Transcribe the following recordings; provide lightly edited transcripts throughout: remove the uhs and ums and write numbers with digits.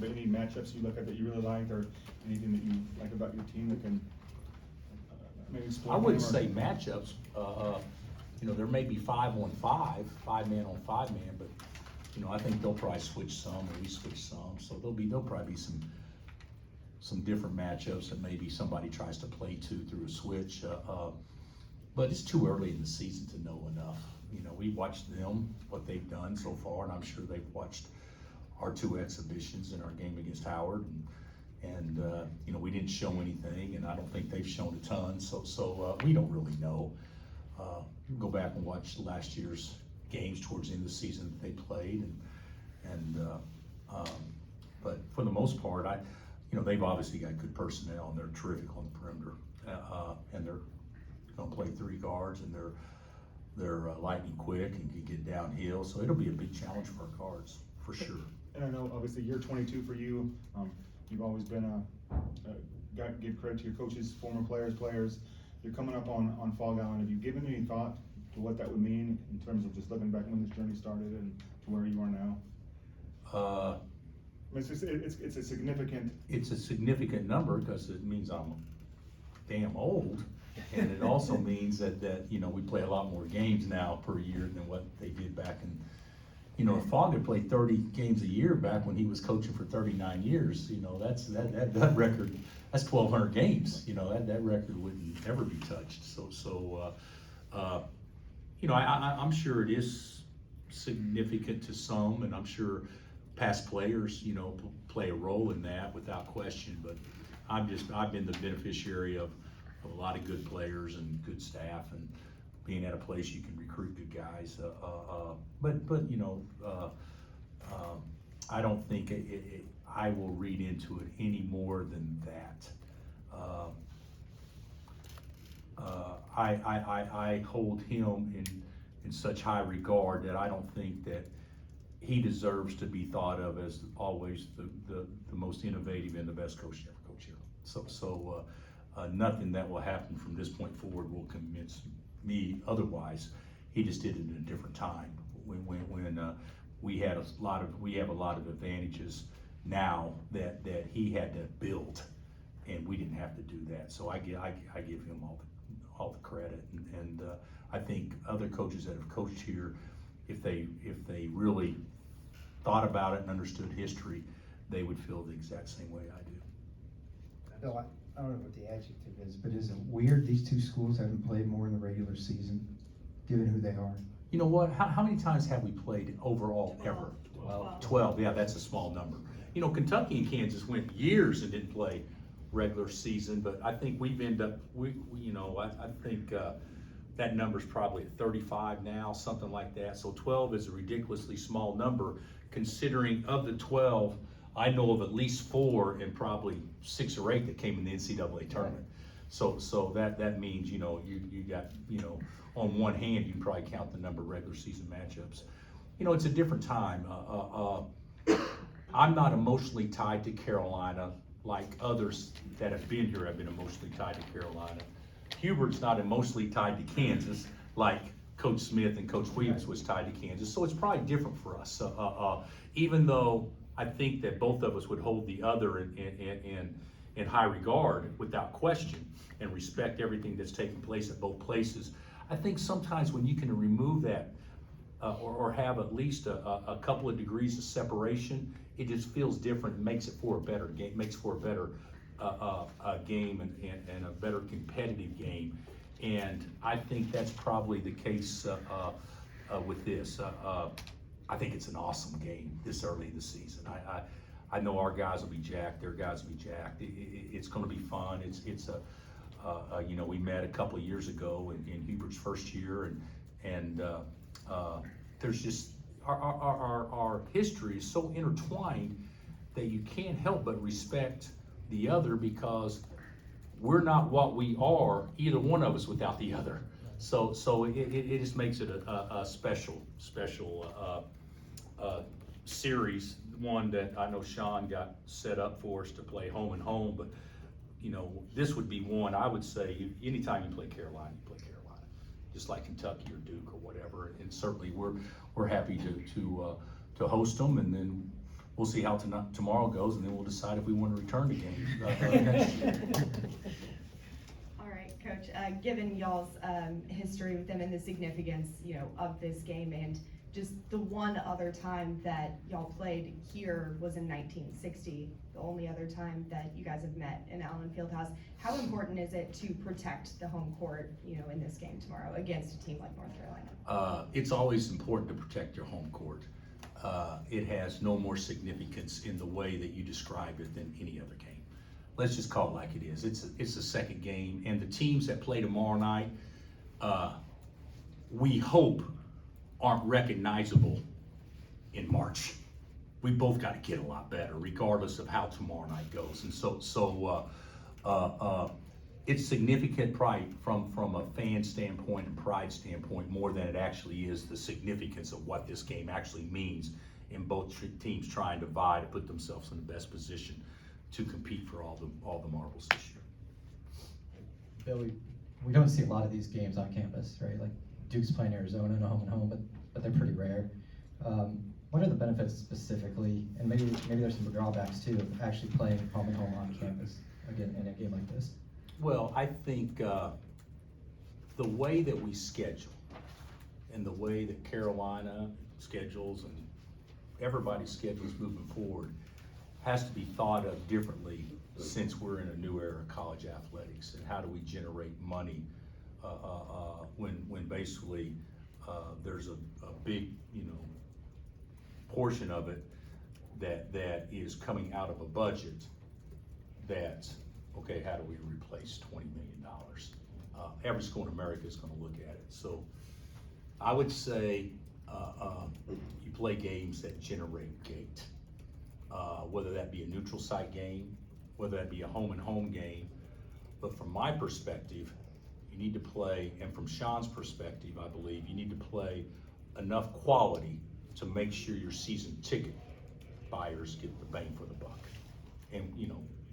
any matchups you look at that you really liked, or anything that you like about your team that can maybe explore? I wouldn't say matchups. There may be 5-on-5, 5-man on 5-man, but I think they'll probably switch some, or we switch some. So there'll probably be some different matchups that maybe somebody tries to play through a switch. But it's too early in the season to know enough. We watched them, what they've done so far, and I'm sure they've watched our 2 exhibitions in our game against Howard, and we didn't show anything, and I don't think they've shown a ton. So we don't really know. Go back and watch last year's games towards the end of the season that they played, but for the most part, they've obviously got good personnel, and they're terrific on the perimeter, and they're going to play 3 guards, and they're lightning quick and can get downhill. So it'll be a big challenge for our guards for sure. And I know obviously year 22 for you. You've always been give credit to your coaches, former players. You're coming up on Fall Gallon. Have you given any thought to what that would mean in terms of just looking back when this journey started and to where you are now? It's a significant. It's a significant number because it means I'm damn old, and it also means that we play a lot more games now per year than what they did back in. If Fogg played 30 games a year back when he was coaching for 39 years, that record, that's 1,200 games. That record wouldn't ever be touched. I'm sure it is significant to some, and I'm sure past players, play a role in that without question. But I've been the beneficiary of a lot of good players and good staff, and being at a place you can recruit good guys. I don't think I will read into it any more than that. I hold him in such high regard that I don't think that he deserves to be thought of as always the most innovative and the best coach ever coached here. So nothing that will happen from this point forward will convince me otherwise. He just did it in a different time when we have a lot of advantages now that he had to build, and we didn't have to do that. So I give him all the credit, and I think other coaches that have coached here, if they really thought about it and understood history, they would feel the exact same way I do. Bill, I don't know what the adjective is, but is it weird these 2 schools haven't played more in the regular season, given who they are? You know what? How many times have we played overall ever? 12. Yeah, that's a small number. Kentucky and Kansas went years and didn't play regular season, but I think we've ended up. I think that number's probably at 35 now, something like that. So 12 is a ridiculously small number, considering of the 12, I know of at least 4 and probably 6 or 8 that came in the NCAA tournament. So that means you got on one hand you can probably count the number of regular season matchups. It's a different time. I'm not emotionally tied to Carolina like others that have been here have been emotionally tied to Carolina. Hubert's not emotionally tied to Kansas like Coach Smith and Coach Williams was tied to Kansas. So it's probably different for us. Even though I think that both of us would hold the other in high regard without question and respect everything that's taking place at both places, I think sometimes when you can remove that or have at least a couple of degrees of separation, it just feels different and makes it for a better game, makes for a better game and a better competitive game. And I think that's probably the case with this. I think it's an awesome game this early in the season. I know our guys will be jacked, their guys will be jacked. It's going to be fun. We met a couple of years ago in Hubert's first year, and there's just our history is so intertwined that you can't help but respect the other, because we're not what we are, either one of us, without the other. So it just makes it a special series, one that I know Sean got set up for us to play home and home, but this would be one I would say anytime you play Carolina, you play Carolina, just like Kentucky or Duke or whatever. And certainly we're happy to host them, and then we'll see how tomorrow goes, and then we'll decide if we want to return the game next year. All right, Coach, given y'all's history with them and the significance, of this game, and just the one other time that y'all played here was in 1960, the only other time that you guys have met in Allen Fieldhouse. How important is it to protect the home court, in this game tomorrow against a team like North Carolina? It's always important to protect your home court. It has no more significance in the way that you described it than any other game. Let's just call it like it is. It's the second game, and the teams that play tomorrow night, we hope aren't recognizable in March. We both got to get a lot better, regardless of how tomorrow night goes. And so it's significant pride from a fan standpoint and pride standpoint more than it actually is the significance of what this game actually means in both teams trying to vie to put themselves in the best position to compete for all the marbles this year. Bill, we don't see a lot of these games on campus, right? Like Duke's playing Arizona in a home and home, but they're pretty rare. What are the benefits specifically, and maybe there's some drawbacks too, of actually playing home and home on campus again in a game like this? Well, I think the way that we schedule and the way that Carolina schedules and everybody's schedules moving forward has to be thought of differently since we're in a new era of college athletics. And how do we generate money when basically there's a big portion of it that is coming out of a budget that, okay, how do we replace $20 million? Every school in America is going to look at it. So I would say you play games that generate gate, whether that be a neutral site game, whether that be a home and home game. But from my perspective, you need to play, and from Sean's perspective, I believe you need to play enough quality to make sure your season ticket buyers get the bang for the buck. And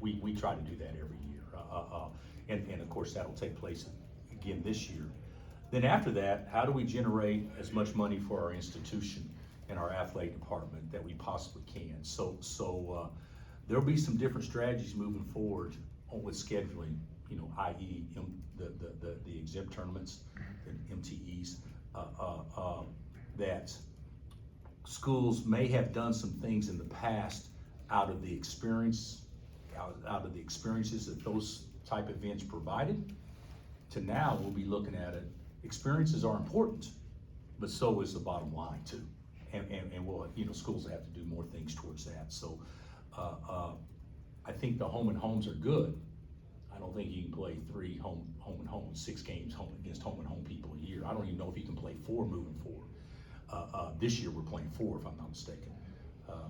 we try to do that every year. And of course that'll take place again this year. Then after that, how do we generate as much money for our institution and our athletic department that we possibly can? So there'll be some different strategies moving forward with scheduling, i.e. the exempt tournaments, the MTEs, that schools may have done some things in the past out of the experiences that those type events provided, to now we'll be looking at it. Experiences are important, but so is the bottom line too. And we'll, schools have to do more things towards that. So I think the home and homes are good. I don't think you can play 3 home and home, 6 games against home and home people a year. I don't even know if you can play 4 moving forward. This year we're playing 4, if I'm not mistaken.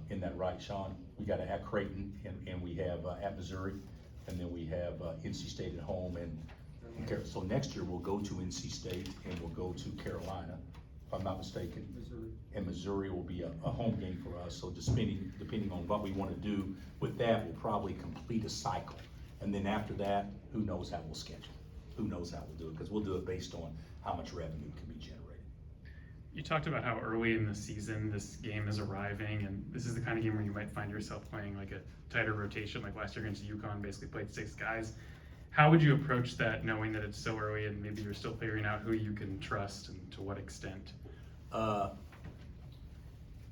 Isn't that right, Sean? We got at Creighton, and we have at Missouri, and then we have NC State at home. And so next year we'll go to NC State and we'll go to Carolina, if I'm not mistaken. Missouri. And Missouri will be a home game for us. So just depending on what we want to do with that, we'll probably complete a cycle. And then after that, who knows how we'll schedule? Who knows how we'll do it? Because we'll do it based on how much revenue can be generated. You talked about how early in the season this game is arriving, and this is the kind of game where you might find yourself playing like a tighter rotation, like last year against UConn, basically played 6 guys. How would you approach that, knowing that it's so early and maybe you're still figuring out who you can trust and to what extent?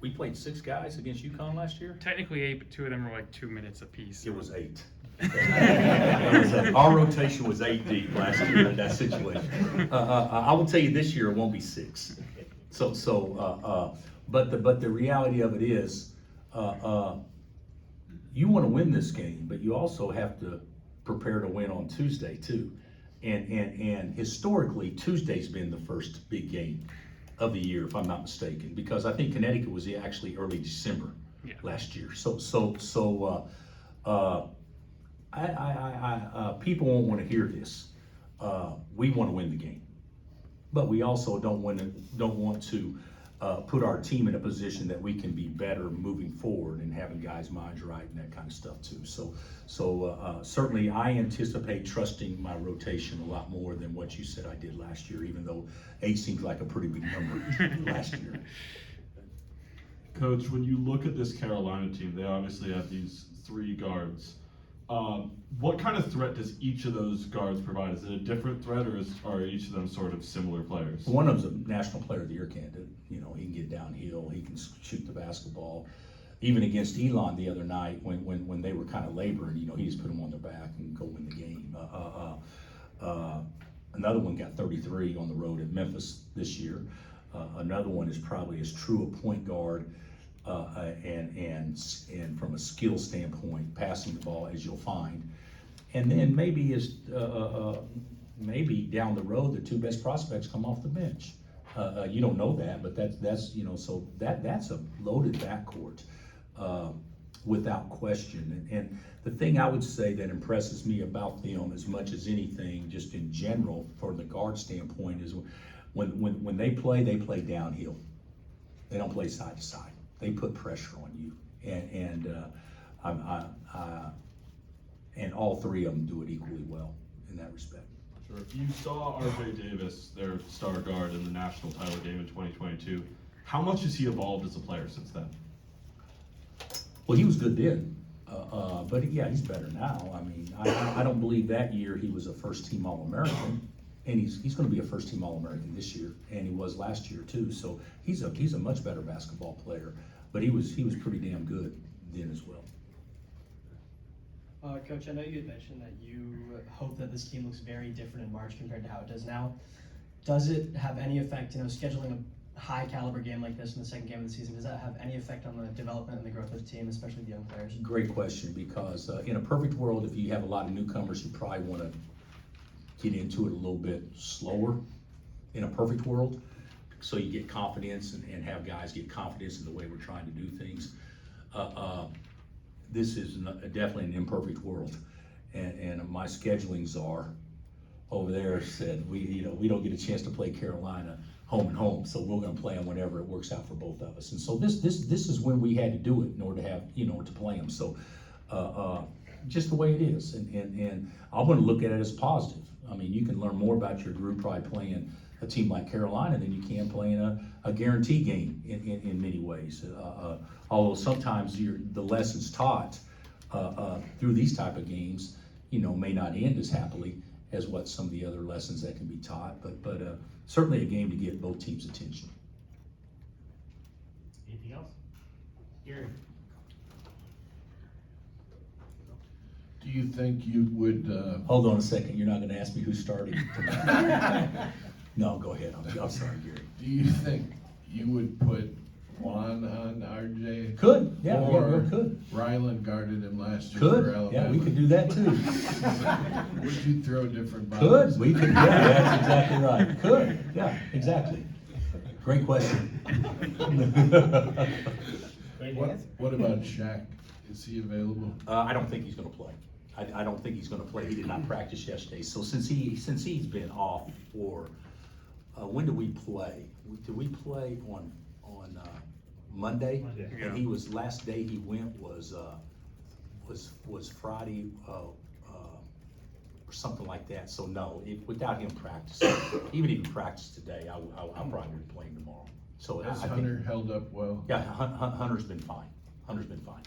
We played 6 guys against UConn last year? Technically 8, but 2 of them were like 2 minutes apiece. It was 8. Our rotation was 8 deep last year in that situation. I will tell you this year it won't be 6. But the reality of it is, you want to win this game, but you also have to prepare to win on Tuesday too. And historically, Tuesday's been the first big game of the year, if I'm not mistaken, because I think Connecticut was actually early December last year. People won't want to hear this. We want to win the game, but we also don't want to put our team in a position that we can be better moving forward and having guys' minds right and that kind of stuff too. So certainly I anticipate trusting my rotation a lot more than what you said I did last year, even though 8 seems like a pretty big number last year. Coach, when you look at this Carolina team, they obviously have these 3 guards. What kind of threat does each of those guards provide? Is it a different threat, or are each of them sort of similar players? One of them's a National Player of the Year candidate. You know, he can get downhill, he can shoot the basketball. Even against Elon the other night, when they were kind of laboring, you know, he just put them on their back and go win the game. Another one got 33 on the road at Memphis this year. Another one is probably as true a point guard and from a skill standpoint, passing the ball as you'll find. And then maybe maybe down the road, the 2 best prospects come off the bench. You don't know that, but that's you know, so that's a loaded backcourt without question. And the thing I would say that impresses me about them as much as anything, just in general, from the guard standpoint, is when they play downhill. They don't play side to side. They put pressure on you, and all 3 of them do it equally well in that respect. Sure. You saw R.J. Davis, their star guard, in the national title game in 2022. How much has he evolved as a player since then? Well, he was good then, but yeah, he's better now. I mean, I don't believe that year he was a first-team All-American, and he's going to be a first-team All-American this year, and he was last year too. So he's a much better basketball player, but he was pretty damn good then as well. Coach, I know you had mentioned that you hope that this team looks very different in March compared to how it does now. Does it have any effect, scheduling a high caliber game like this in the second game of the season? Does that have any effect on the development and the growth of the team, especially the young players? Great question, because in a perfect world, if you have a lot of newcomers, you probably want to get into it a little bit slower in a perfect world, so you get confidence and have guys get confidence in the way we're trying to do things. This is definitely an imperfect world, and my scheduling czar over there said we don't get a chance to play Carolina home and home, so we're going to play them whenever it works out for both of us. And so this is when we had to do it in order to have to play them. So just the way it is, and I want to look at it as positive. I mean, you can learn more about your group probably playing a team like Carolina than you can playing a guarantee game in many ways. Although sometimes the lessons taught through these type of games, may not end as happily as what some of the other lessons that can be taught, but certainly a game to get both teams' attention. Anything else? Gary? Do you think you would, Hold on a second, you're not gonna ask me who's starting? No, go ahead, I'm sorry, Gary. do you think you would put Juan on RJ? Could, yeah, Or we could. Ryland guarded him last year Could, for Alabama? yeah, we could do that too. Would you throw different Could, bodies? we could, yeah, that's exactly right. Could, yeah, exactly. Great question. What about Shaq? Is he available? I don't think he's gonna play. I don't think he's gonna play. He did not practice yesterday. So since he's been off for, when did we play? Did we play on Monday? Monday. And he was, last day he went was Friday, or something like that. So no, without him practicing, even if he practiced today, I'll probably be playing tomorrow. So Has I Hunter think, held up well? yeah, Hunter's been fine. Hunter's been fine.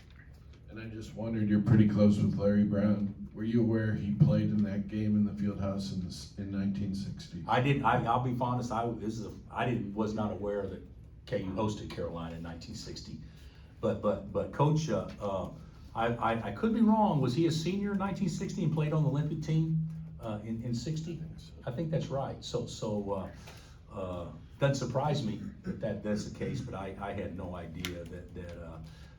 And I just wondered, you're pretty close with Larry Brown. Were you aware he played in that game in the Fieldhouse in 1960? I didn't. I'll be honest. I was not aware that KU hosted Carolina in 1960. But Coach, I could be wrong. Was he a senior in 1960 and played on the Olympic team in 60? I think that's right. So doesn't surprise me that that's the case. But I had no idea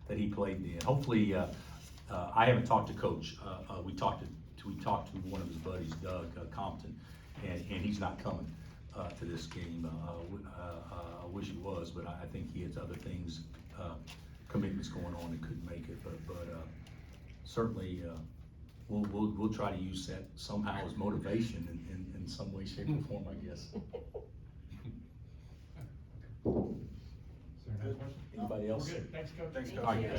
that he played then. Hopefully, I haven't talked to Coach. We talked to one of his buddies, Doug Compton, and he's not coming to this game. I wish he was, but I think he has other things, commitments going on and couldn't make it. But certainly, we'll try to use that somehow as motivation in some way, shape, or form, I guess. Is there another question? Anybody else? We're good. Thanks, Coach. All right, guys.